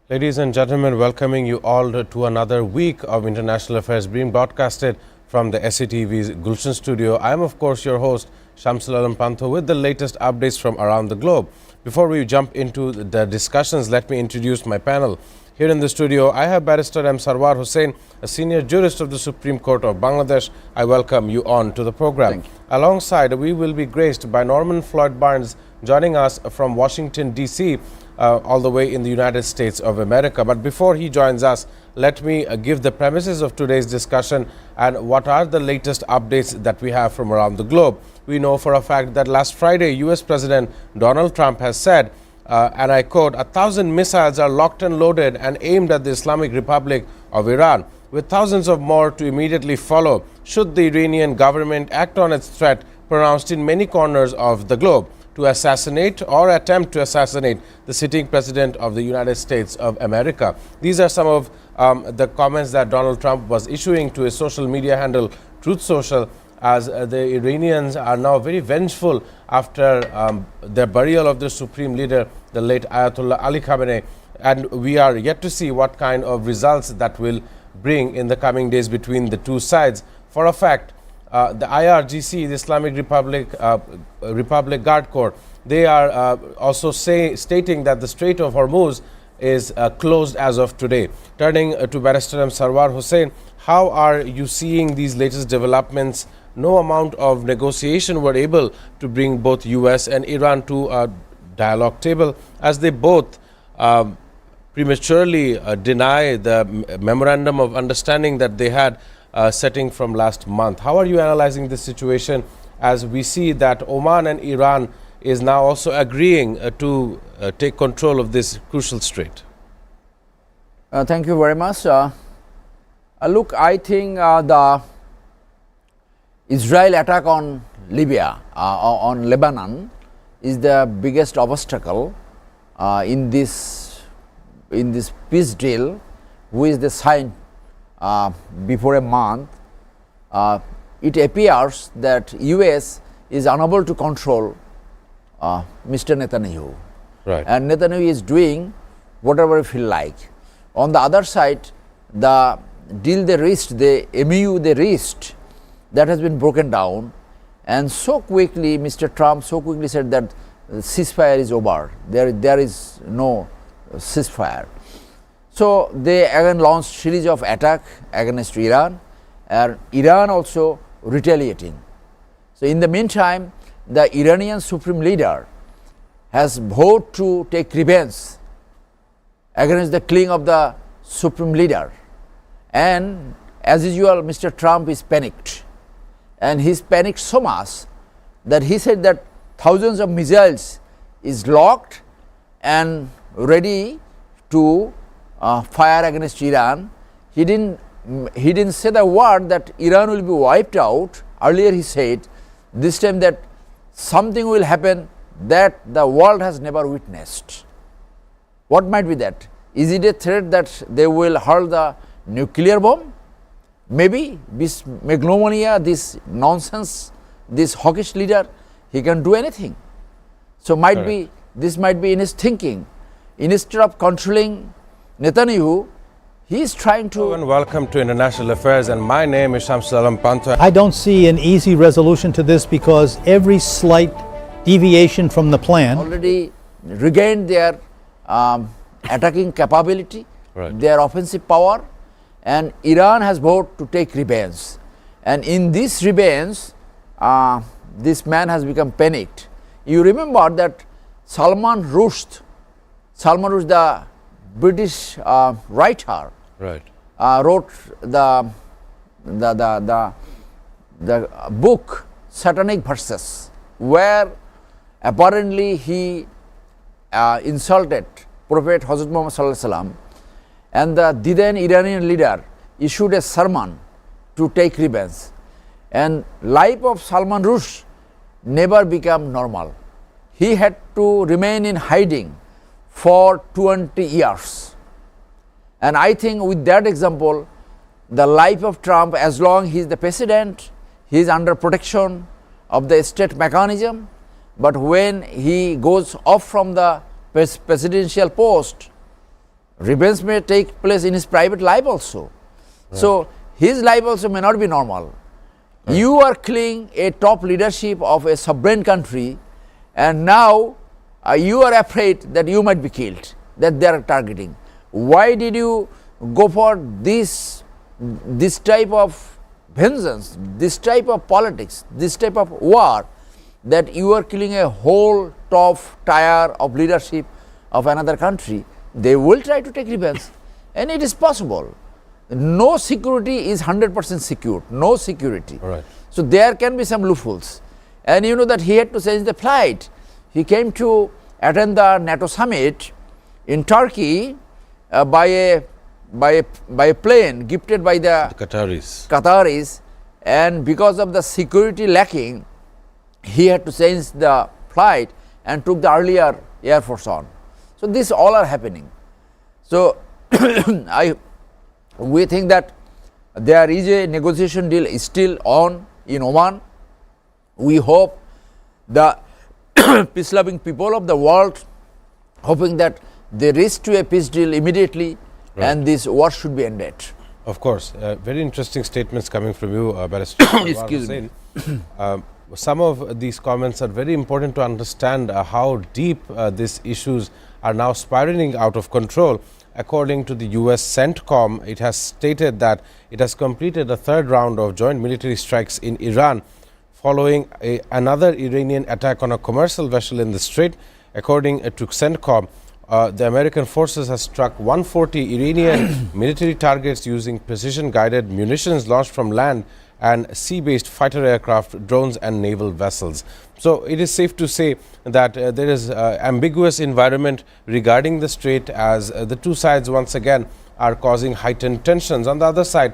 Ladies and gentlemen, welcoming you all to another week of International Affairs being broadcasted from the SATV's Gulshan studio. I am, of course, your host, Shamsul Alam Pantho, with the latest updates from around the globe. Before we jump into the discussions, let me introduce my panel. Here in the studio, I have Barrister M. Sarwar Hussain, a senior jurist of the Supreme Court of Bangladesh. I welcome you on to the program. Alongside, we will be graced by Norman Floyd Barnes, joining us from Washington, D.C., all the way in the United States of America. But before he joins us, let me give the premises of today's discussion and what are the latest updates that we have from around the globe. We know for a fact that last Friday, U.S. President Donald Trump has said, and I quote, 1,000 missiles are locked and loaded and aimed at the Islamic Republic of Iran, with thousands of more to immediately follow should the Iranian government act on its threat pronounced in many corners of the globe to assassinate or attempt to assassinate the sitting president of the United States of America. These are some of the comments that Donald Trump was issuing to his social media handle, Truth Social, as the Iranians are now very vengeful after the burial of their supreme leader, the late Ayatollah Ali Khamenei. And we are yet to see what kind of results that will bring in the coming days between the two sides. For a fact, the IRGC, the Islamic Republic Guard Corps, they are also stating that the Strait of Hormuz is closed as of today. Turning to Barrister M. Sarwar Hussain, how are you seeing these latest developments? No amount of negotiation were able to bring both US and Iran to a dialogue table, as they both prematurely deny the memorandum of understanding that they had setting from last month. How are you analyzing this situation as we see that Oman and Iran is now also agreeing to take control of this crucial strait? Thank you very much. Look, I think the Israel attack on Libya, on Lebanon, is the biggest obstacle in this peace deal, which they signed before a month. It appears that US is unable to control Mr. Netanyahu. Right. And Netanyahu is doing whatever he feel like. On the other side, the deal they reached, the MOU they reached, that has been broken down. And so quickly, Mr. Trump so quickly said that ceasefire is over. There is no ceasefire. So they again launched series of attack against Iran, and Iran also retaliating. So in the meantime, the Iranian supreme leader has vowed to take revenge against the killing of the supreme leader. And as usual, Mr. Trump is panicked. And he's panicked so much that he said that thousands of missiles is locked and ready to fire against Iran. He didn't say the word that Iran will be wiped out. Earlier he said this time that something will happen that the world has never witnessed. What might be that? Is it a threat that they will hurl the nuclear bomb? Maybe this megalomania, this nonsense, this hawkish leader, he can do anything. So this might be in his thinking. Instead of controlling Netanyahu, he is trying to... Hello and welcome to International Affairs, and my name is Shamsul Alam Pantho. I don't see an easy resolution to this because every slight deviation from the plan already regained their attacking capability, Right. their offensive power, and Iran has vowed to take revenge. And in this revenge, this man has become panicked. You remember that Salman Rushdie, the British writer, Right. wrote the book Satanic Verses, where apparently he insulted Prophet Hazrat Muhammad Sallallahu Alaihi Wasallam, and the then Iranian leader issued a sermon to take revenge. And life of Salman Rushdie never became normal. He had to remain in hiding for 20 years. And I think with that example, the life of Trump, as long he is the president, he is under protection of the state mechanism. But when he goes off from the presidential post, Revenge may take place in his private life also. So his life also may not be normal. You are killing a top leadership of a sovereign country, and now you are afraid that you might be killed, that they are targeting. Why did you go for this type of vengeance, this type of politics, this type of war, that you are killing a whole top tier of leadership of another country? They will try to take revenge, and it is possible. No security is 100% secure, no security. Right. So there can be some loopholes. And you know that he had to change the flight. He came to attend the NATO summit in Turkey by a plane gifted by the Qataris, and because of the security lacking, he had to change the flight and took the earlier Air Force on. So this all are happening. So we think that there is a negotiation deal still on in Oman. We hope the peace-loving people of the world, hoping that they reach to a peace deal immediately, and this war should be ended. Of course, very interesting statements coming from you, Barrister. Excuse me. Some of these comments are very important to understand how deep these issues are now spiraling out of control. According to the US CENTCOM, it has stated that it has completed a third round of joint military strikes in Iran following another Iranian attack on a commercial vessel in the strait. According to CENTCOM, the American forces have struck 140 Iranian military targets using precision-guided munitions launched from land and sea-based fighter aircraft, drones and naval vessels. So it is safe to say that there is ambiguous environment regarding the strait, as the two sides once again are causing heightened tensions. On the other side,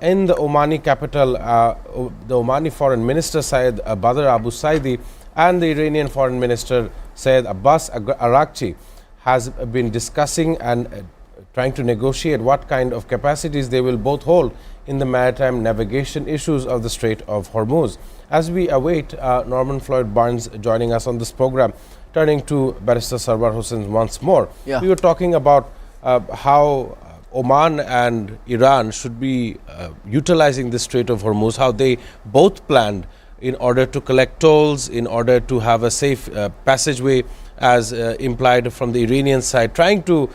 in the Omani capital, the Omani Foreign Minister Syed Badr Abu Saidi and the Iranian Foreign Minister Syed Abbas Araghchi has been discussing and trying to negotiate what kind of capacities they will both hold in the maritime navigation issues of the Strait of Hormuz. As we await Norman Floyd Barnes joining us on this program, turning to Barrister Sarwar Hussain once more, we were talking about how Oman and Iran should be utilizing the Strait of Hormuz, how they both planned in order to collect tolls, in order to have a safe passageway, as implied from the Iranian side, trying to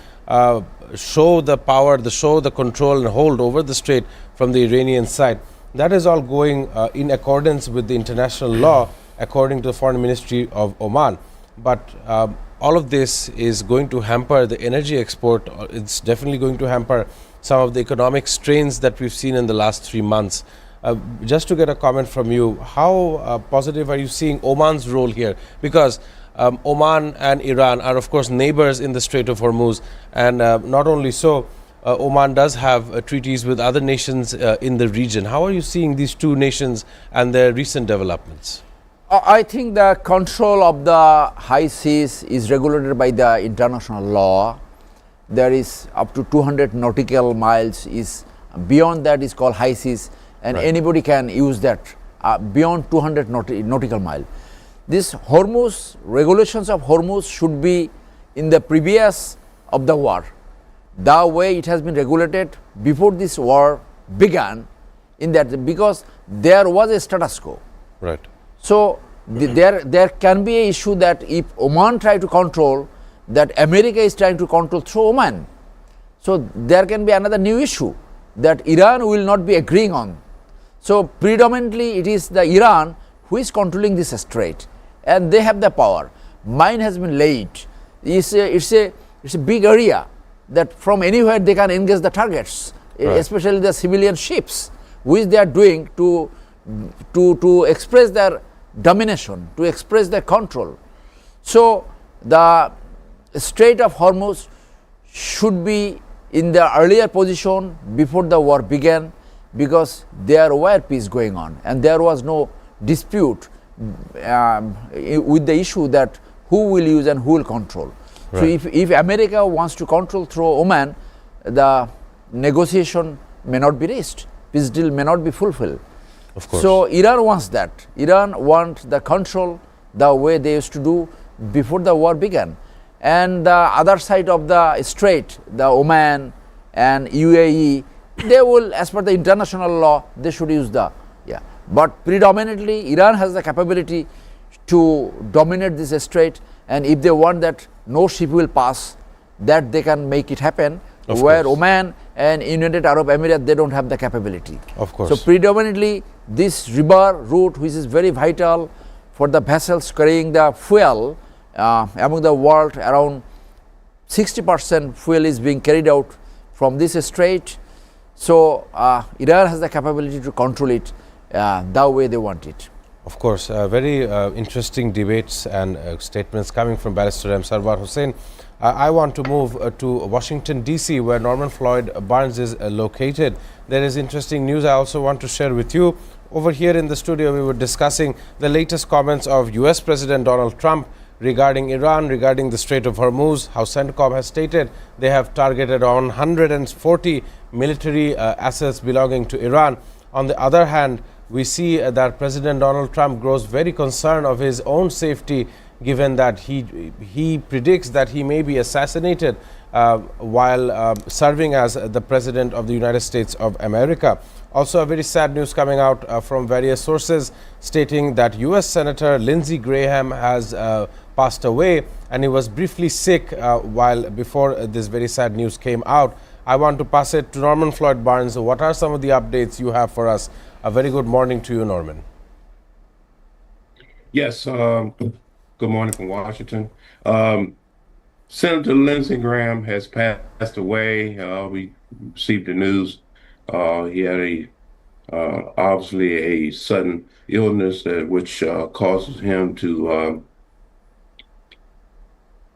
show the power, the control and hold over the strait from the Iranian side. That is all going in accordance with the international law, according to the Foreign Ministry of Oman. But all of this is going to hamper the energy export. It's definitely going to hamper some of the economic strains that we've seen in the last 3 months. Just to get a comment from you, how positive are you seeing Oman's role here? Because Oman and Iran are, of course, neighbors in the Strait of Hormuz, and not only so, Oman does have treaties with other nations in the region. How are you seeing these two nations and their recent developments? I think the control of the high seas is regulated by the international law. There is up to 200 nautical miles. Beyond that is called high seas, and anybody can use that beyond 200 nautical mile. This Hormuz, regulations of Hormuz should be in the previous of the war. The way it has been regulated before this war began, in that, because there was a status quo. Right. So there can be an issue that if Oman try to control, that America is trying to control through Oman. So there can be another new issue that Iran will not be agreeing on. So predominantly it is the Iran who is controlling this strait, and they have the power. Mine has been laid. It's a big area that from anywhere they can engage the targets, especially the civilian ships, which they are doing to express their domination, to express their control. So the Strait of Hormuz should be in the earlier position before the war began, because there were peace going on and there was no dispute with the issue that who will use and who will control. So if America wants to control through Oman, the negotiation may not be reached, peace deal may not be fulfilled. Of course. So Iran wants that. Iran wants the control the way they used to do before the war began. and the other side of the strait, the Oman and UAE, they will, as per the international law, they should use the, yeah. But predominantly, Iran has the capability to dominate this strait, and if they want that no ship will pass, that they can make it happen. Of where course. Oman and United Arab Emirates, they don't have the capability. Of course. So predominantly, this river route, which is very vital for the vessels carrying the fuel among the world, around 60% fuel is being carried out from this strait. So Iran has the capability to control it the way they want it. Of course, very interesting debates and statements coming from Barrister M. Sarwar Hussain. I want to move to Washington, D.C., where Norman Floyd Barnes is located. There is interesting news I also want to share with you. Over here in the studio, we were discussing the latest comments of U.S. President Donald Trump regarding Iran, regarding the Strait of Hormuz, how CENTCOM has stated they have targeted on 140 military assets belonging to Iran. On the other hand, we see that President Donald Trump grows very concerned of his own safety, given that he predicts that he may be assassinated while serving as the President of the United States of America. Also, a very sad news coming out from various sources stating that U.S. Senator Lindsey Graham has passed away, and he was briefly sick while before this very sad news came out. I want to pass it to Norman Floyd Barnes. What are some of the updates you have for us? A very good morning to you, Norman. Yes, good morning from Washington. Senator Lindsey Graham has passed away. We received the news. He had obviously a sudden illness which causes him to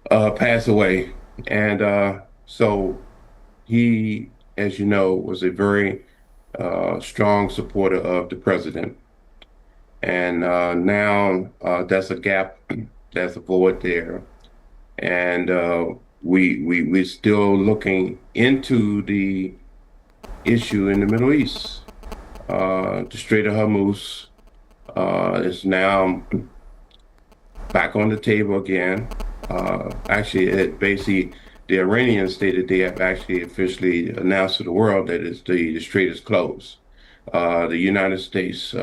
pass away. And so he, as you know, was a very strong supporter of the president. And now that's a gap, that's a void there. And we're still looking into the issue in the Middle East. The Strait of Hormuz is now back on the table again. Actually, basically, the Iranians stated they have actually officially announced to the world that the strait is closed. The United States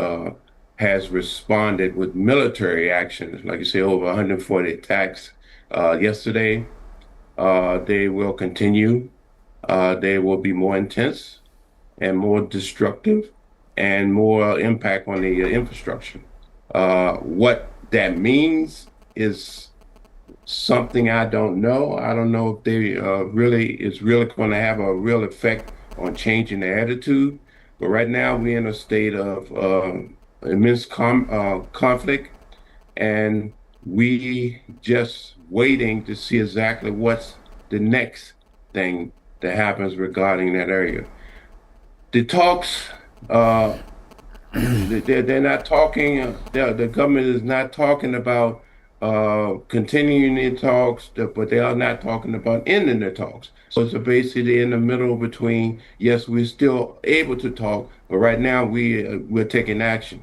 has responded with military actions, like you say, over 140 attacks yesterday. They will continue. They will be more intense and more destructive and more impact on the infrastructure. What that means is something I don't know. I don't know if they it's really going to have a real effect on changing the attitude. But right now we're in a state of immense conflict, and we just waiting to see exactly what's the next thing that happens regarding that area. The talks, they're not talking. The government is not talking about continuing the talks, but they are not talking about ending the talks. So it's basically in the middle between, yes, we're still able to talk, but right now we're taking action.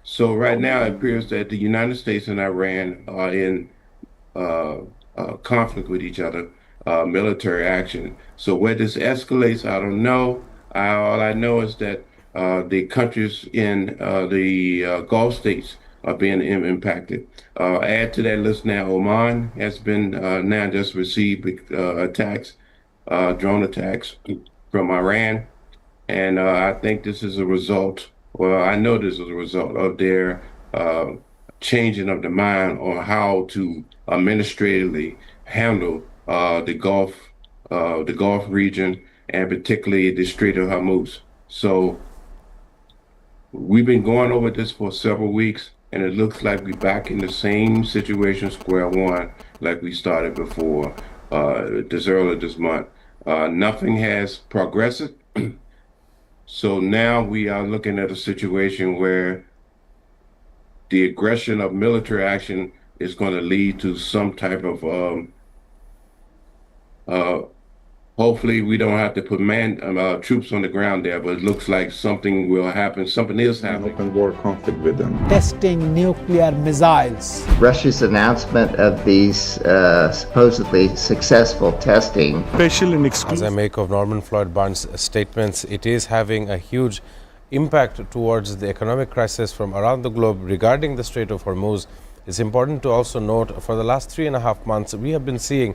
So right now it appears that the United States and Iran are in conflict with each other, military action. So where this escalates, I don't know. All I know is that the countries in the Gulf states are being impacted. Add to that list now, Oman has been now just received attacks, drone attacks from Iran. And I think this is a result, well, I know this is a result of their changing of the mind on how to administratively handle the Gulf region, and particularly the Strait of Hormuz. So we've been going over this for several weeks, and it looks like we're back in the same situation, square one, like we started before this earlier this month. Nothing has progressed. So now we are looking at a situation where the aggression of military action is going to lead to some type of hopefully we don't have to put troops on the ground there, but it looks like something will happen. Something is An happening. open war conflict with them. Testing nuclear missiles. Russia's announcement of these supposedly successful testing. Special and As I exclusive. make of Norman Floyd Barnes' statements, it is having a huge impact towards the economic crisis from around the globe regarding the Strait of Hormuz. It's important to also note for the last 3.5 months, we have been seeing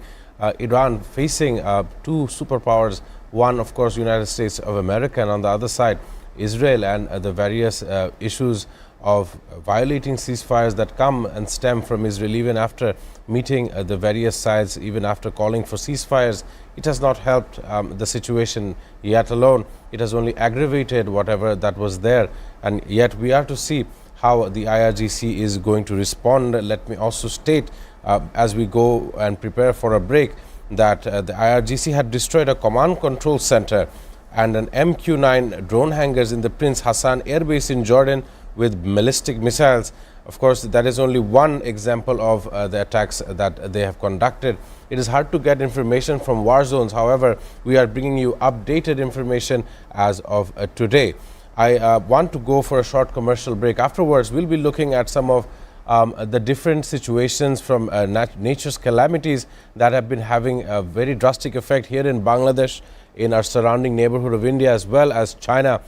Iran facing two superpowers, one of course United States of America, and on the other side Israel, and the various issues of violating ceasefires that come and stem from Israel even after meeting the various sides, even after calling for ceasefires. It has not helped the situation yet alone. It has only aggravated whatever that was there, and yet we are to see how the IRGC is going to respond. Let me also state as we go and prepare for a break that the IRGC had destroyed a command control center and an MQ-9 drone hangars in the Prince Hassan Air Base in Jordan with ballistic missiles. Of course, that is only one example of the attacks that they have conducted. It is hard to get information from war zones. However, we are bringing you updated information as of today. I want to go for a short commercial break. Afterwards, we'll be looking at some of the different situations from nature's calamities that have been having a very drastic effect here in Bangladesh, in our surrounding neighborhood of India, as well as China.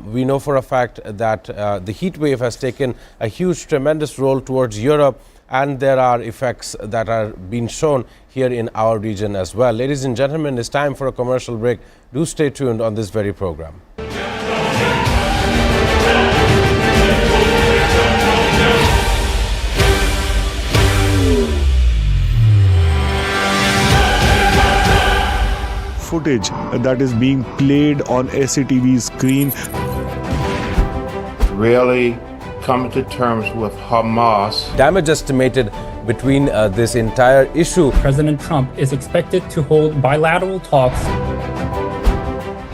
We know for a fact that the heat wave has taken a huge, tremendous role towards Europe, and there are effects that are being shown here in our region as well. Ladies and gentlemen, it's time for a commercial break. Do stay tuned on this very program. Footage that is being played on SATV screen. Really coming to terms with Hamas. Damage estimated between this entire issue. President Trump is expected to hold bilateral talks.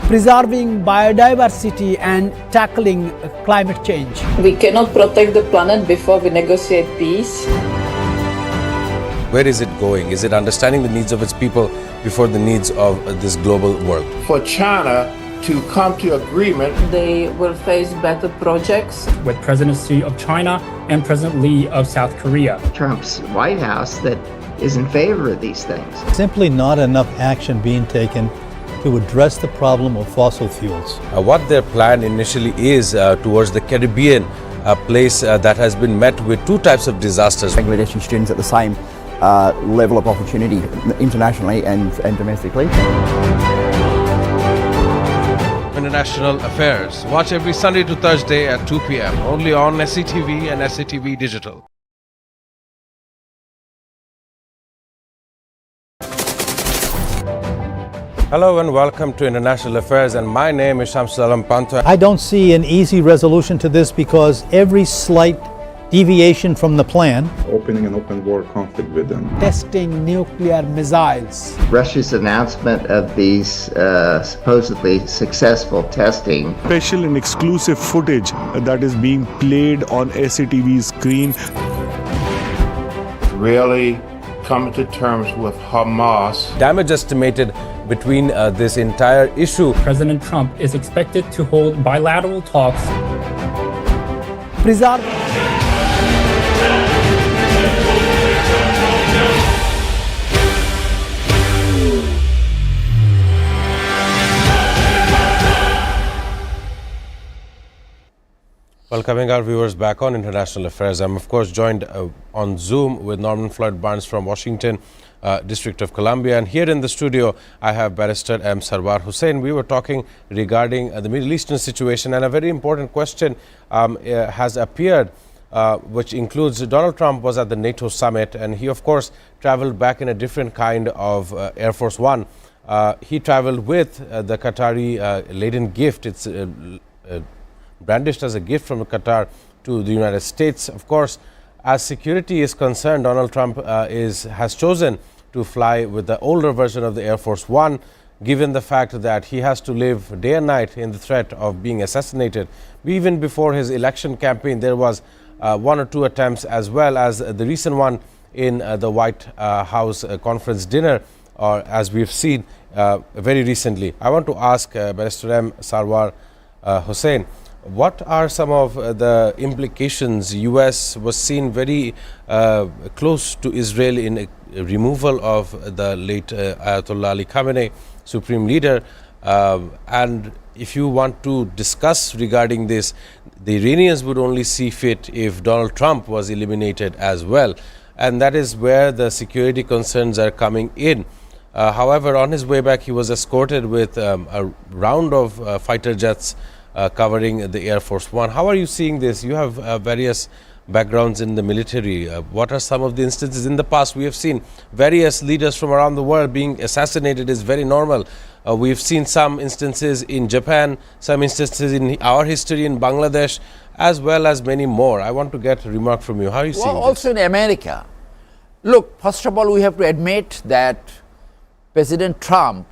Preserving biodiversity and tackling climate change. We cannot protect the planet before we negotiate peace. Where is it going? Is it understanding the needs of its people before the needs of this global world? For China to come to agreement. They will face better projects. With President Xi of China and President Lee of South Korea. Trump's White House that is in favor of these things. Simply not enough action being taken to address the problem of fossil fuels. What their plan initially is towards the Caribbean, a place that has been met with two types of disasters. Bangladeshi students at the same level of opportunity internationally and domestically. International Affairs. Watch every Sunday to Thursday at 2 p.m. only on SATV and SATV Digital. Hello and welcome to International Affairs, and my name is Shamsul Alam Pantho. I don't see an easy resolution to this because every slight deviation from the plan, Opening an open war conflict with them. Testing nuclear missiles. Russia's announcement of these supposedly successful testing. Special and exclusive footage that is being played on SATV screen. Really coming to terms with Hamas. Damage estimated between this entire issue. President Trump is expected to hold bilateral talks. Preserve. Welcoming our viewers back on International Affairs. I'm of course joined on Zoom with Norman Floyd Barnes from Washington, District of Columbia. And here in the studio, I have Barrister M. Sarwar Hussain. We were talking regarding the Middle Eastern situation, and a very important question has appeared, which includes Donald Trump was at the NATO summit, and he of course traveled back in a different kind of Air Force One. He traveled with the Qatari laden gift. It's brandished as a gift from Qatar to the United States. Of course, as security is concerned, Donald Trump has chosen to fly with the older version of the Air Force One, given the fact that he has to live day and night in the threat of being assassinated. Even before his election campaign, there was one or two attempts, as well as the recent one in the White House conference dinner, or as we've seen very recently. I want to ask Barrister M. Sarwar Hussain, what are some of the implications? US was seen very close to Israel in removal of the late Ayatollah Ali Khamenei, supreme leader, and if you want to discuss regarding this, the Iranians would only see fit if Donald Trump was eliminated as well, and that is where the security concerns are coming in. However, on his way back, he was escorted with a round of fighter jets covering the Air Force One. How are you seeing this? You have various backgrounds in the military. What are some of the instances? In the past, we have seen various leaders from around the world being assassinated is very normal. We've seen some instances in Japan, some instances in our history in Bangladesh, as well as many more. I want to get a remark from you. How are you seeing this? Also in America. Look, first of all, we have to admit that President Trump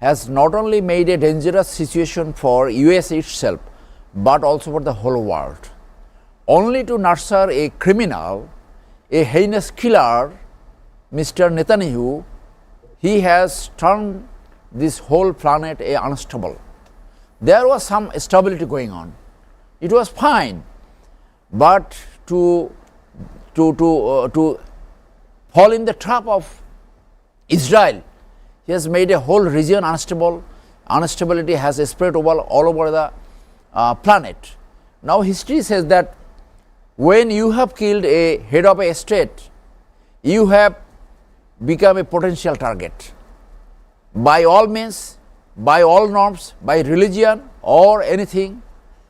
has not only made a dangerous situation for US itself, but also for the whole world. Only to nurture a criminal, a heinous killer, Mr. Netanyahu, he has turned this whole planet unstable. There was some stability going on. It was fine, but to fall in the trap of Israel, he has made a whole region unstable. Instability has spread all over the planet. Now history says that when you have killed a head of a state, you have become a potential target. By all means, by all norms, by religion or anything,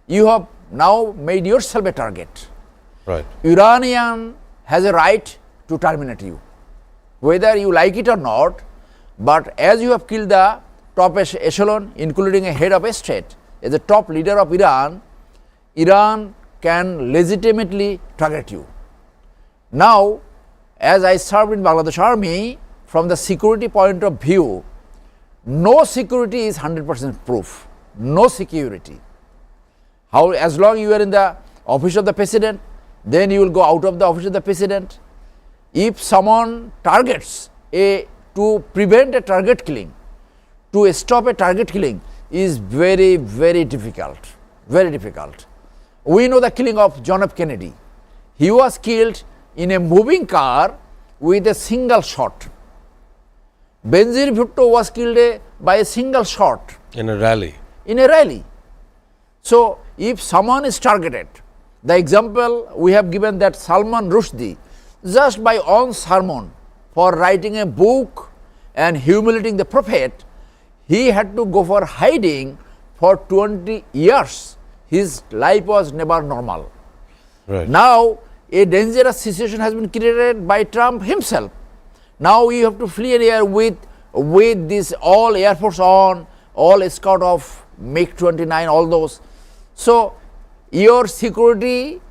you have now made yourself a target. Right. Iranian has a right to terminate you, whether you like it or not. But as you have killed the top echelon, including a head of a state, as a top leader of Iran, Iran can legitimately target you. Now, as I served in Bangladesh Army, from the security point of view, no security is 100% proof. No security. How, as long you are in the office of the president, then you will go out of the office of the president. If someone targets to prevent a target killing, to stop a target killing is very, very difficult. Very difficult. We know the killing of John F. Kennedy. He was killed in a moving car with a single shot. Benazir Bhutto was killed by a single shot. In a rally. In a rally. So, if someone is targeted, the example we have given that Salman Rushdie, just by one sermon for writing a book and humiliating the Prophet, he had to go for hiding for 20 years. His life was never normal. Right. Now, a dangerous situation has been created by Trump himself. Now you have to flee an air with this all Air Force on, all escort of MiG-29, all those. So your security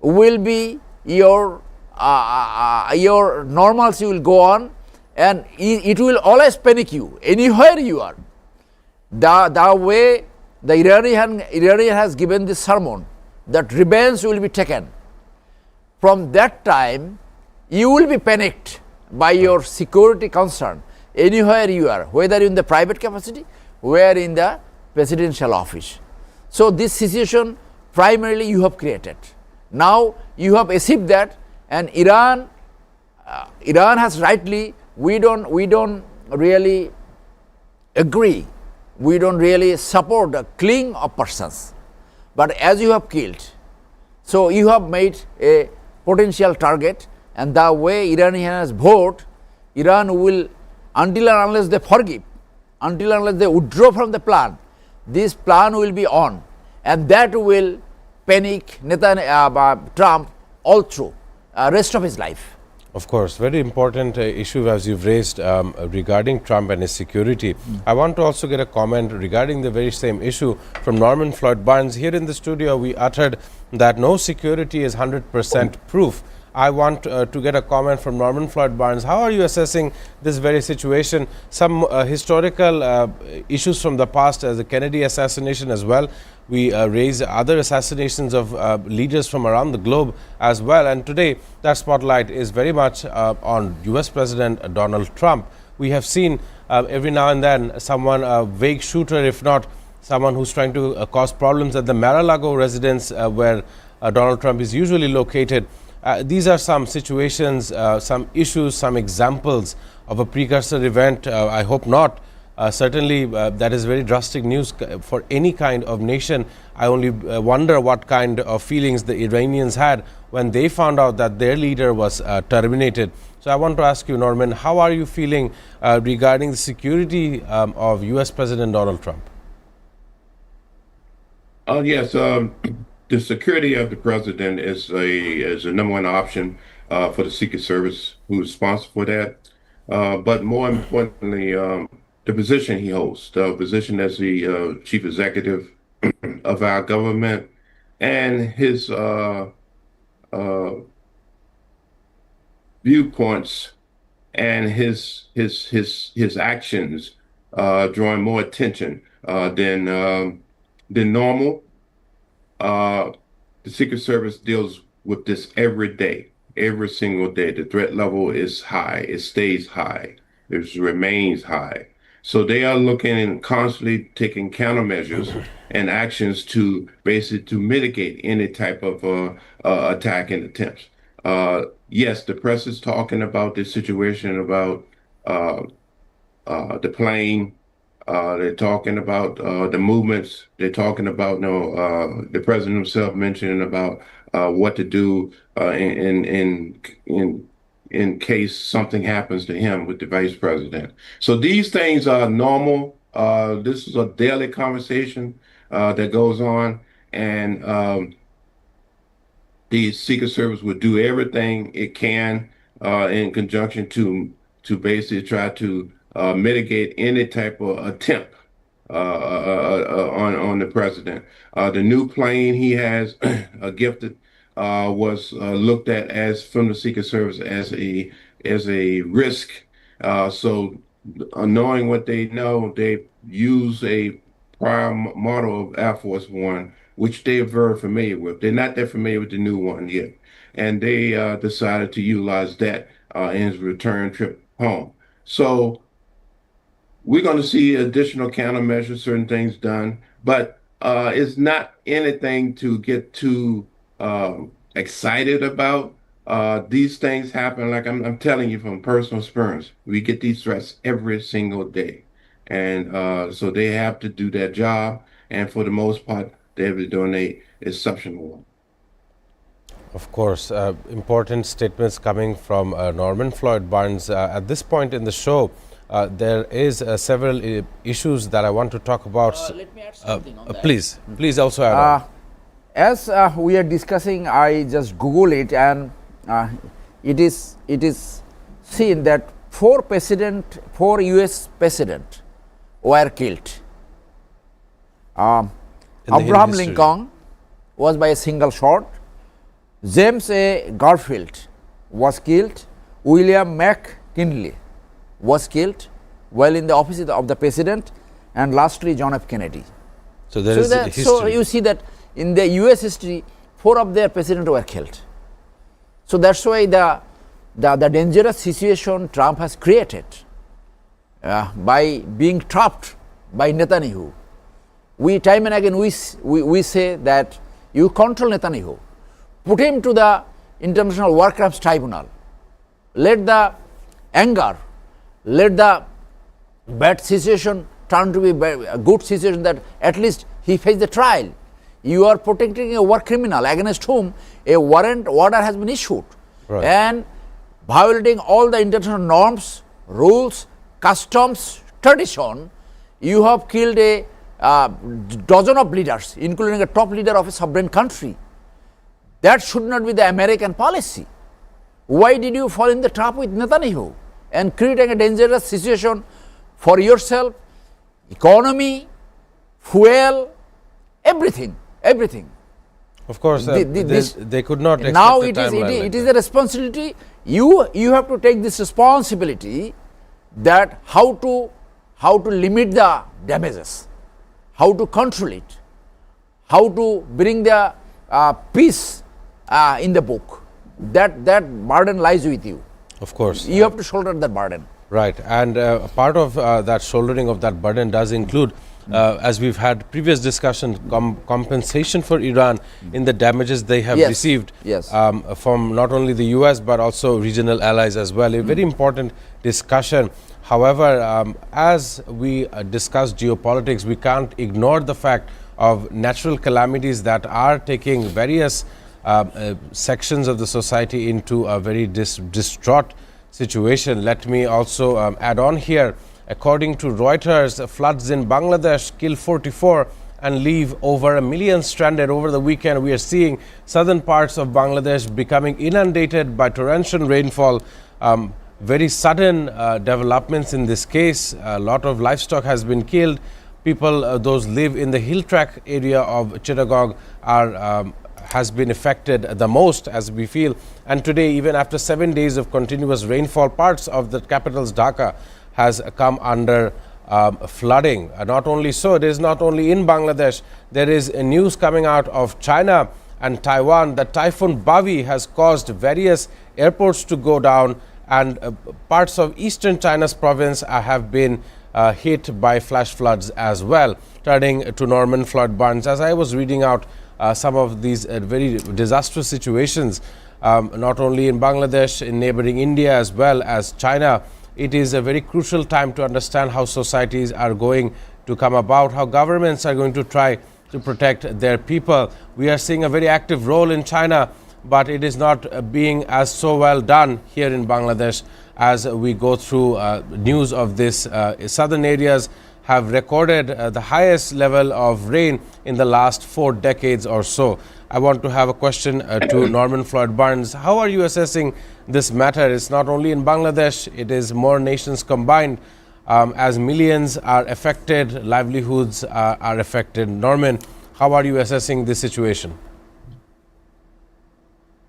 will be your normalcy will go on, and it will always panic you anywhere you are. The way the Iranian has given this sermon that revenge will be taken. From that time, you will be panicked by your security concern anywhere you are, whether in the private capacity, whether in the presidential office. So this situation primarily you have created. Now you have achieved that, and Iran has rightly, we don't really agree, we don't really support the killing of persons. But as you have killed, so you have made a potential target, and the way Iranian has voted, Iran will, until and unless they forgive, until and unless they withdraw from the plan, this plan will be on, and that will panic Trump all through rest of his life. Of course, very important issue as you've raised regarding Trump and his security. I want to also get a comment regarding the very same issue from Norman Floyd Barnes. Here in the studio, we uttered that no security is 100% proof. I want to get a comment from Norman Floyd Barnes. How are you assessing this very situation? Some historical issues from the past, as the Kennedy assassination as well. We raise other assassinations of leaders from around the globe as well. And today, that spotlight is very much on US President Donald Trump. we have seen every now and then someone, a vague shooter, if not someone who's trying to cause problems at the Mar-a-Lago residence where Donald Trump is usually located. These are some situations, some issues, some examples of a precursor event. I hope not. Certainly, that is very drastic news for any kind of nation. I only wonder what kind of feelings the Iranians had when they found out that their leader was terminated. So I want to ask you, Norman, how are you feeling regarding the security of U.S. President Donald Trump? Yes, the security of the president is a number one option for the Secret Service, who's responsible for that. But more importantly, the position he holds, the position as the chief executive of our government, and his viewpoints and his actions drawing more attention than normal. The Secret Service deals with this every day, every single day. The threat level is high. It stays high. It remains high. So they are looking and constantly taking countermeasures and actions to basically to mitigate any type of attack and attempts. Yes, the press is talking about this situation about the plane. They're talking about the movements. They're talking about the president himself mentioning about what to do in case something happens to him with the vice president. So these things are normal. This is a daily conversation that goes on, and the Secret Service would do everything it can in conjunction to basically try to mitigate any type of attempt on the president. The new plane he has gifted was looked at as from the Secret Service as a risk. So knowing what they know, they use a prior model of Air Force One, which they're very familiar with. They're not that familiar with the new one yet, and they decided to utilize that in his return trip home. So we're going to see additional countermeasures, certain things done, but it's not anything to get too excited about. These things happen, like I'm telling you from personal experience. We get these threats every single day. And so they have to do their job. And for the most part, they've been doing an exceptional one. Of course, important statements coming from Norman Floyd Barnes. At this point in the show, there is several issues that I want to talk about. Let me add something on that. Please also add on. As we are discussing, I just Google it, and it is seen that four U.S. presidents were killed. Abraham Lincoln was by a single shot. James A. Garfield was killed. William McKinley was killed while in the office of the president, and lastly John F. Kennedy. So there is history. So you see that in the U.S. history, four of their presidents were killed. So that's why the dangerous situation Trump has created by being trapped by Netanyahu. We time and again we say that you control Netanyahu, put him to the International War Crimes Tribunal, let the anger, let the bad situation turn to be a good situation, that at least he faced the trial. You are protecting a war criminal against whom a warrant order has been issued, right, and violating all the international norms, rules, customs, tradition. You have killed a dozen of leaders, including a top leader of a sovereign country. That should not be the American policy. Why did you fall in the trap with Netanyahu and creating a dangerous situation for yourself, economy, fuel, everything? Of course, they could not expect now the it timeline is a responsibility. You have to take this responsibility, that how to limit the damages, how to control it, how to bring the peace in the book. That burden lies with you. Of course. You have to shoulder that burden. Right, and part of that shouldering of that burden does include, as we've had previous discussion, compensation for Iran in the damages they have Yes, received yes. from not only the US but also regional allies as well. A very important discussion. However, as we discuss geopolitics, we can't ignore the fact of natural calamities that are taking various sections of the society into a very distraught situation. Let me also add on here, according to Reuters, floods in Bangladesh kill 44 and leave over 1 million stranded. Over the weekend, we are seeing southern parts of Bangladesh becoming inundated by torrential rainfall. Very sudden developments in this case. A lot of livestock has been killed. People, those live in the hill track area of Chittagong, has been affected the most, as we feel. And today, even after 7 days of continuous rainfall, parts of the capital's Dhaka has come under flooding. Not only so, it is not only in Bangladesh. There is news coming out of China and Taiwan that Typhoon Bavi has caused various airports to go down, and parts of eastern China's province have been hit by flash floods as well, turning to Norman flood burns. As I was reading out some of these very disastrous situations, not only in Bangladesh, in neighboring India as well as China, it is a very crucial time to understand how societies are going to come about, how governments are going to try to protect their people. We are seeing a very active role in China, but it is not being as so well done here in Bangladesh as we go through news of this. Southern areas have recorded the highest level of rain in the last 4 decades or so. I want to have a question to Norman Floyd Barnes. How are you assessing this matter? It's not only in Bangladesh, it is more nations combined. As millions are affected, livelihoods are affected. Norman, how are you assessing this situation?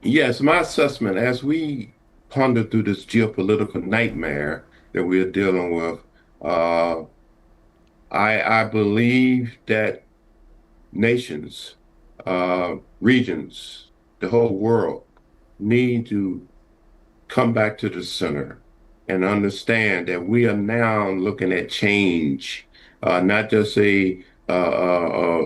Yes, my assessment as we ponder through this geopolitical nightmare that we're dealing with, I believe that nations, regions, the whole world need to come back to the center and understand that we are now looking at change, not just a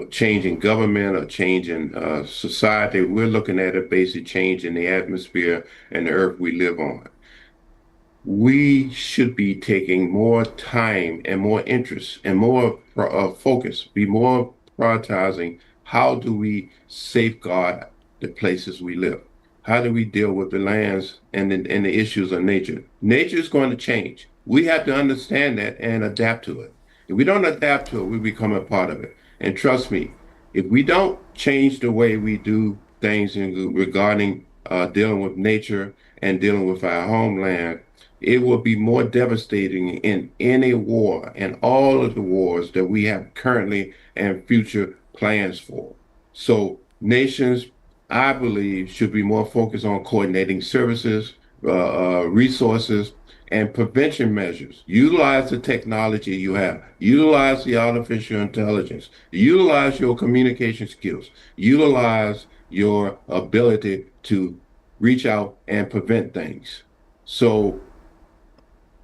change in government or change in society. We're looking at a basic change in the atmosphere and the earth we live on. We should be taking more time and more interest and more focus, be more prioritizing how do we safeguard the places we live? How do we deal with the lands and the issues of nature? Nature is going to change. We have to understand that and adapt to it. If we don't adapt to it, we become a part of it. And trust me, if we don't change the way we do things regarding dealing with nature and dealing with our homeland, it will be more devastating in any war and all of the wars that we have currently and future plans for. So nations, I believe, should be more focused on coordinating services, resources, and prevention measures. Utilize the technology you have. Utilize the artificial intelligence. Utilize your communication skills. Utilize your ability to reach out and prevent things. So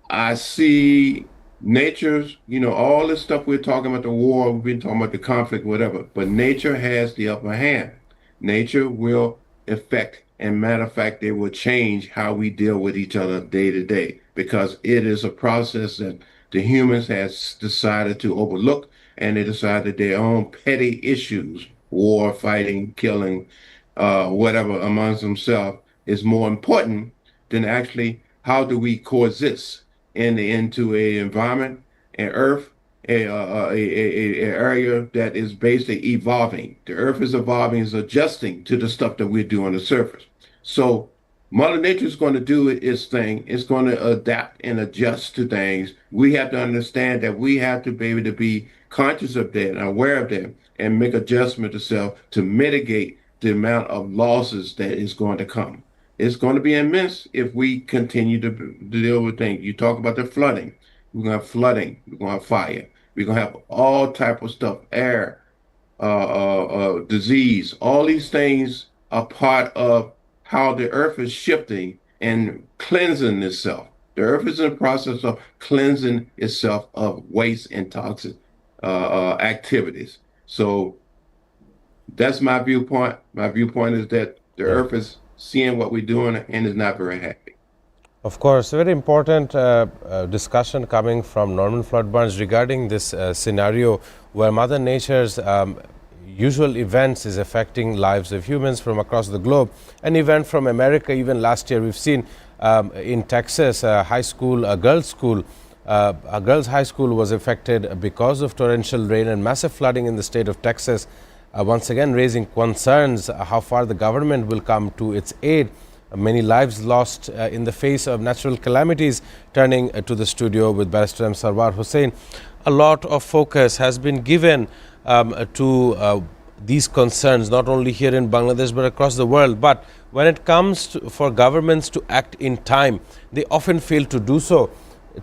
I see nature's, all this stuff we're talking about, the war, we've been talking about the conflict, whatever, but nature has the upper hand. Nature will affect, and matter of fact, it will change how we deal with each other day to day, because it is a process that the humans has decided to overlook, and they decided their own petty issues, war, fighting, killing, whatever amongst themselves is more important than actually how do we coexist into a environment, an earth, a area that is basically evolving. The earth is evolving, is adjusting to the stuff that we do on the surface. So Mother Nature is going to do its thing. It's going to adapt and adjust to things. We have to understand that we have to be able to be conscious of that and aware of that and make adjustment to self to mitigate the amount of losses that is going to come. It's going to be immense if we continue to deal with things. You talk about the flooding. We're going to have flooding. We're going to have fire. We're going to have all type of stuff, air, disease. All these things are part of how the earth is shifting and cleansing itself. The Earth is in the process of cleansing itself of waste and toxic activities. So that's my viewpoint. My viewpoint is that the Earth is seeing what we're doing and is not very happy. Of course, a very important discussion coming from Norman Floyd Burns regarding this scenario where Mother Nature's usual events is affecting lives of humans from across the globe. An event from America, even last year, we've seen in Texas, a girls' high school was affected because of torrential rain and massive flooding in the state of Texas. Once again, raising concerns how far the government will come to its aid. Many lives lost in the face of natural calamities. Turning to the studio with Barrister M. Sarwar Hussain, a lot of focus has been given to these concerns, not only here in Bangladesh but across the world. But when it comes for governments to act in time, they often fail to do so.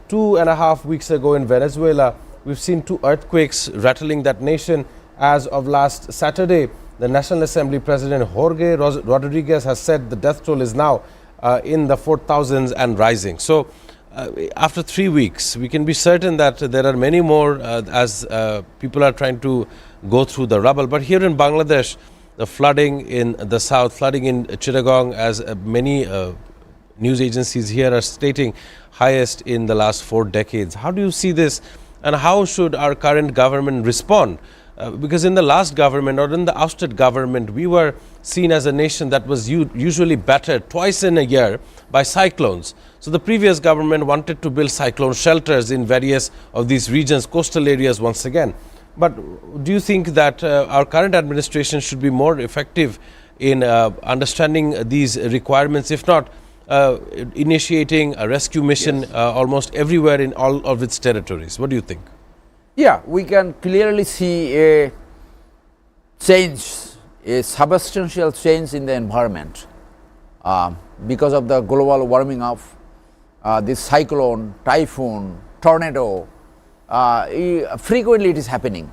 2.5 weeks ago in Venezuela, we've seen 2 earthquakes rattling that nation. As of last Saturday, the National Assembly President Jorge Rodriguez has said the death toll is now in the 4,000s and rising. So after 3 weeks, we can be certain that there are many more as people are trying to go through the rubble. But here in Bangladesh, the flooding in the south, flooding in Chittagong, as many news agencies here are stating, highest in the last 4 decades. How do you see this, and how should our current government respond? Because in the last government, or in the ousted government, we were seen as a nation that was usually battered twice in a year by cyclones. So the previous government wanted to build cyclone shelters in various of these regions, coastal areas once again. But do you think that our current administration should be more effective in understanding these requirements, if not initiating a rescue mission almost everywhere in all of its territories? What do you think? Yeah, we can clearly see a change, a substantial change in the environment because of the global warming of this cyclone, typhoon, tornado. Frequently it is happening,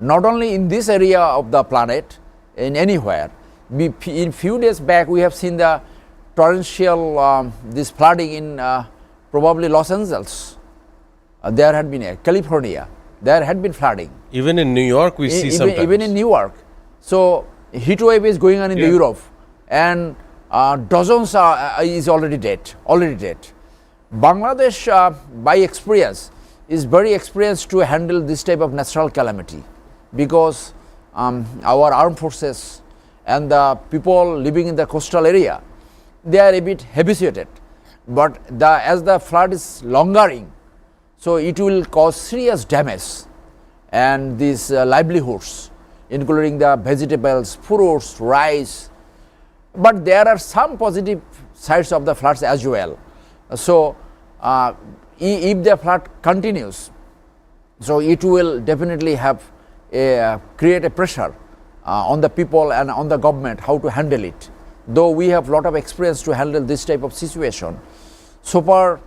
not only in this area of the planet, in anywhere. In few days back, we have seen the torrential this flooding in probably Los Angeles. There had been California. There had been flooding. Even in New York, we see sometimes. Even in New York. So heat wave is going on in the Europe, and dozens is already dead. Bangladesh, by experience, is very experienced to handle this type of natural calamity, because our armed forces and the people living in the coastal area, they are a bit habituated. But as the flood is lingering, so it will cause serious damage, and these livelihoods, including the vegetables, fruits, rice. But there are some positive sides of the floods as well. So if the flood continues, so it will definitely have create a pressure on the people and on the government how to handle it. Though we have lot of experience to handle this type of situation, so far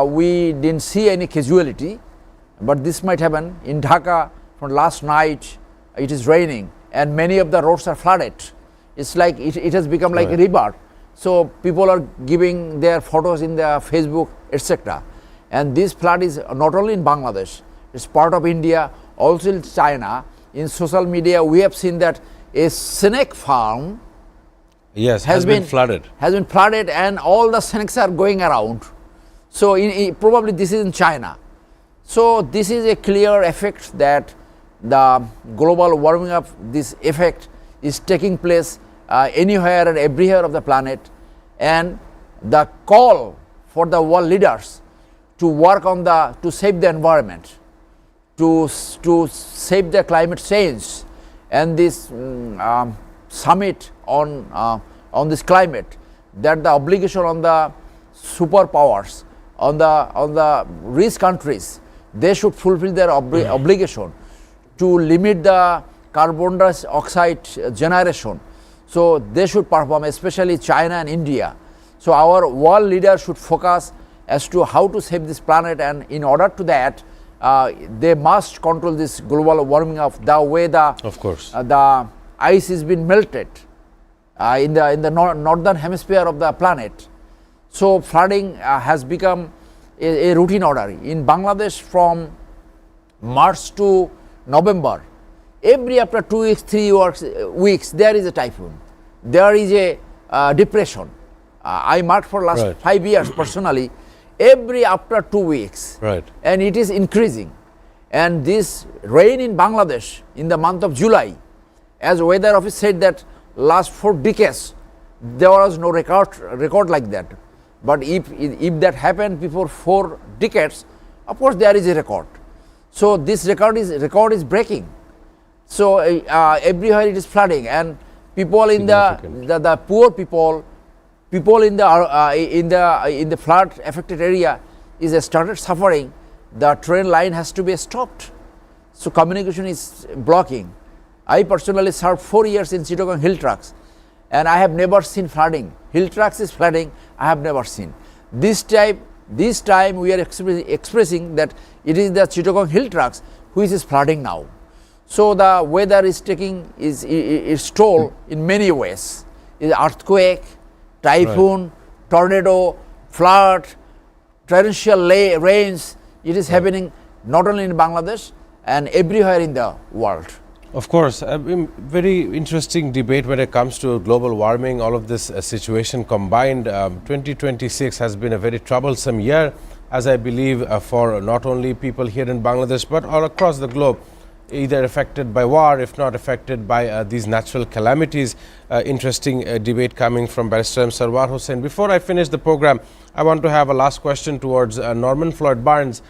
we didn't see any casualty, but this might happen. In Dhaka, from last night, it is raining and many of the roads are flooded. It's like it has become like a river. So people are giving their photos in their Facebook, etc. And this flood is not only in Bangladesh, it's part of India, also in China. In social media, we have seen that a snake farm has been flooded. And all the snakes are going around. So probably this is in China. So this is a clear effect that the global warming of this effect is taking place anywhere and everywhere of the planet, and the call for the world leaders to work on to save the environment, to save the climate change, and this summit on this climate, that the obligation on the superpowers, on the rich countries, they should fulfill their obligation to limit the carbon dioxide generation. So they should perform, especially China and India. So our world leaders should focus as to how to save this planet, and in order to that, they must control this global warming of the way the ice is being melted in the northern hemisphere of the planet. So flooding has become a routine order. In Bangladesh from March to November, every after 2 weeks, 3 weeks, there is a typhoon. There is a depression. I marked for last 5 years personally, every after 2 weeks. And it is increasing. And this rain in Bangladesh in the month of July, as weather office said that last 4 decades, there was no record like that. But if that happened before 4 decades, of course there is a record. So this record is breaking. So everywhere it is flooding, and people in the poor people in the flood affected area is started suffering. The train line has to be stopped. So communication is blocking. I personally served 4 years in Chittagong hill tracks, and I have never seen flooding. Hill tracks is flooding, I have never seen. This time we are expressing that it is the Chittagong hill tracks which is flooding now. So the weather is taking its toll in many ways. Is earthquake, typhoon, tornado, flood, torrential rains. It is happening not only in Bangladesh and everywhere in the world. Of course, a very interesting debate when it comes to global warming, all of this situation combined. 2026 has been a very troublesome year, as I believe, for not only people here in Bangladesh, but all across the globe, either affected by war, if not affected by these natural calamities. Interesting debate coming from Barrister Sarwar Hussain. Before I finish the program, I want to have a last question towards Norman Floyd Barnes.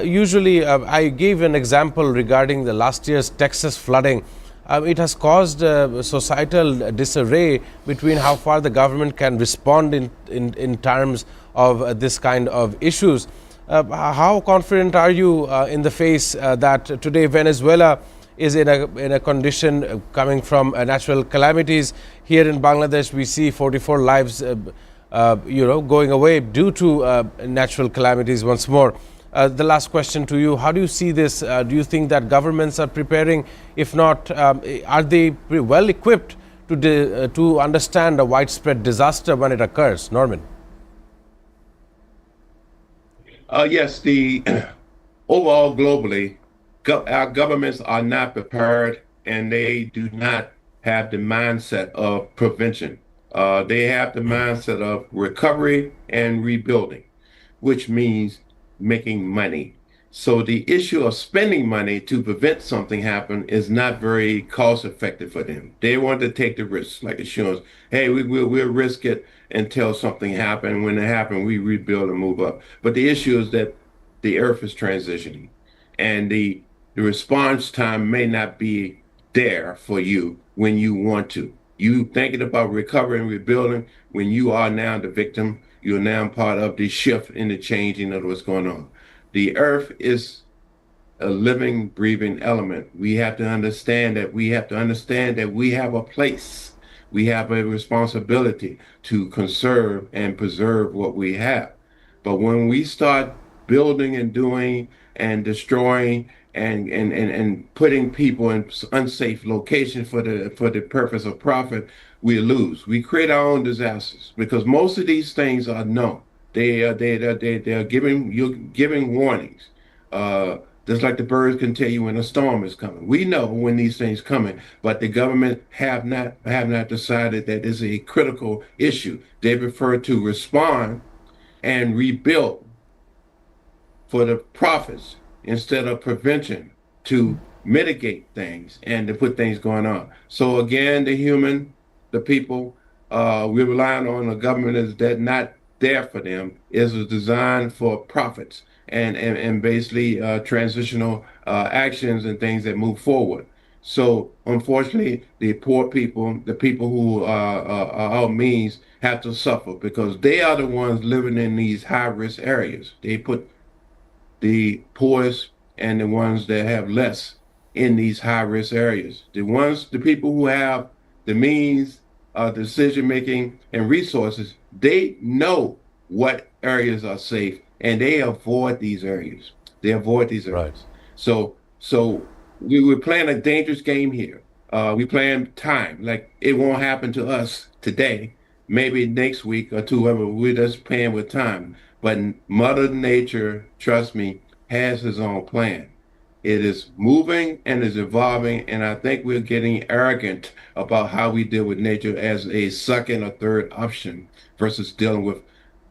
Usually, I gave an example regarding the last year's Texas flooding. It has caused societal disarray between how far the government can respond in terms of this kind of issues. How confident are you in the face that today Venezuela is in a condition coming from natural calamities? Here in Bangladesh, we see 44 lives, going away due to natural calamities once more. The last question to you, how do you see this? Do you think that governments are preparing? If not, are they well equipped to understand a widespread disaster when it occurs? Norman? Yes, the overall globally, our governments are not prepared, and they do not have the mindset of prevention. They have the mindset of recovery and rebuilding, which means making money. So the issue of spending money to prevent something happen is not very cost effective for them. They want to take the risk, like insurance. Hey, we'll risk it until something happens. When it happens, we rebuild and move up. But the issue is that the earth is transitioning, and the response time may not be there for you when you want to. You thinking about recovering, rebuilding, when you are now the victim. You're now part of the shift in the changing of what's going on. The earth is a living, breathing element. We have to understand that we have a place. We have a responsibility to conserve and preserve what we have. But when we start building and doing and destroying and putting people in unsafe locations for the purpose of profit, we lose. We create our own disasters because most of these things are known. They are giving warnings. Just like the birds can tell you when a storm is coming. We know when these things coming, but the government have not decided that is a critical issue. They prefer to respond and rebuild for the profits instead of prevention, to mitigate things and to put things going on. So again, the people, we're relying on a government that's not there for them, is designed for profits and basically transitional actions and things that move forward. So unfortunately, the poor people, the people who are out means, have to suffer because they are the ones living in these high-risk areas. They put the poorest and the ones that have less in these high-risk areas. The people who have the means, decision-making, and resources, they know what areas are safe, and they avoid these areas. Right. So we're playing a dangerous game here. We're playing time. Like, it won't happen to us today, maybe next week or two, whatever, we're just playing with time. But Mother Nature, trust me, has his own plan. It is moving and is evolving, and I think we're getting arrogant about how we deal with nature as a second or third option versus dealing with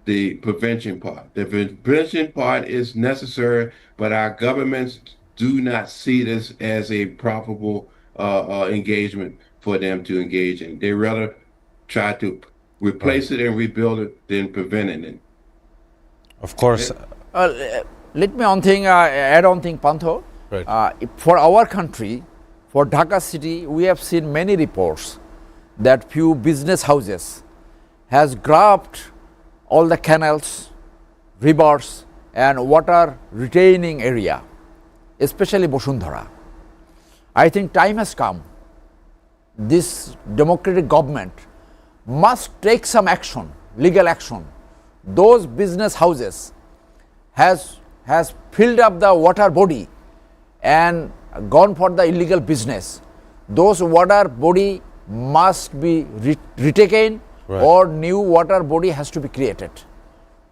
the prevention part. The prevention part is necessary, but our governments do not see this as a probable engagement for them to engage in. They rather try to replace it and rebuild it than preventing it. Of course. Let me add on thing, Pantho. Right. For our country, for Dhaka city, we have seen many reports that few business houses has grabbed all the canals, rivers and water retaining area, especially Bosundhara. I think time has come. This democratic government must take some action, legal action. Those business houses has filled up the water body and gone for the illegal business. Those water body must be retaken, right, or new water body has to be created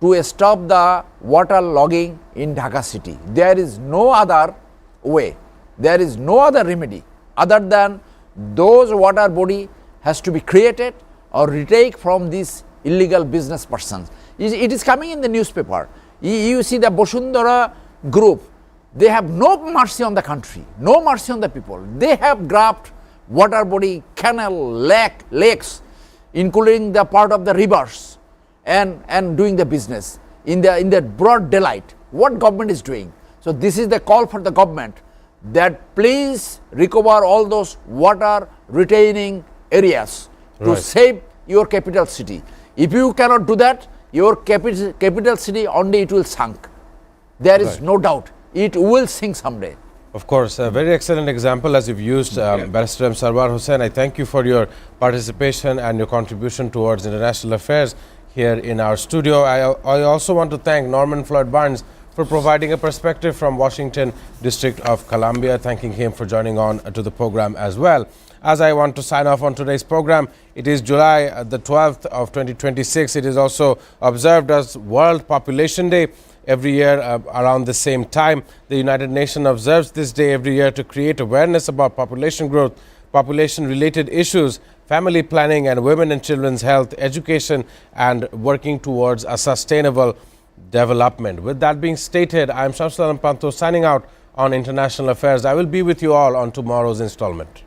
to stop the water logging in Dhaka city. There is no other way, there is no other remedy other than those water body has to be created or retake from these illegal business persons. It is coming in the newspaper. You see the Bosundhara group, they have no mercy on the country, no mercy on the people. They have grabbed water body, canal, lakes, including the part of the rivers, and doing the business in the broad daylight. What government is doing? So this is the call for the government that please recover all those water retaining areas to right, save your capital city. If you cannot do that, your capital city only it will sink. There is right, no doubt. It will sink someday. Of course, a very excellent example as you've used, Barrister M. Sarwar Hussain. I thank you for your participation and your contribution towards international affairs here in our studio. I also want to thank Norman Floyd Barnes for providing a perspective from Washington, District of Columbia, thanking him for joining on to the program as well. As I want to sign off on today's program, it is July the 12th of 2026. It is also observed as World Population Day. Every year around the same time, the United Nations observes this day every year to create awareness about population growth, population-related issues, family planning and women and children's health, education, and working towards a sustainable development. With that being stated, I am Shamsul Alam Panto signing out on International Affairs. I will be with you all on tomorrow's installment.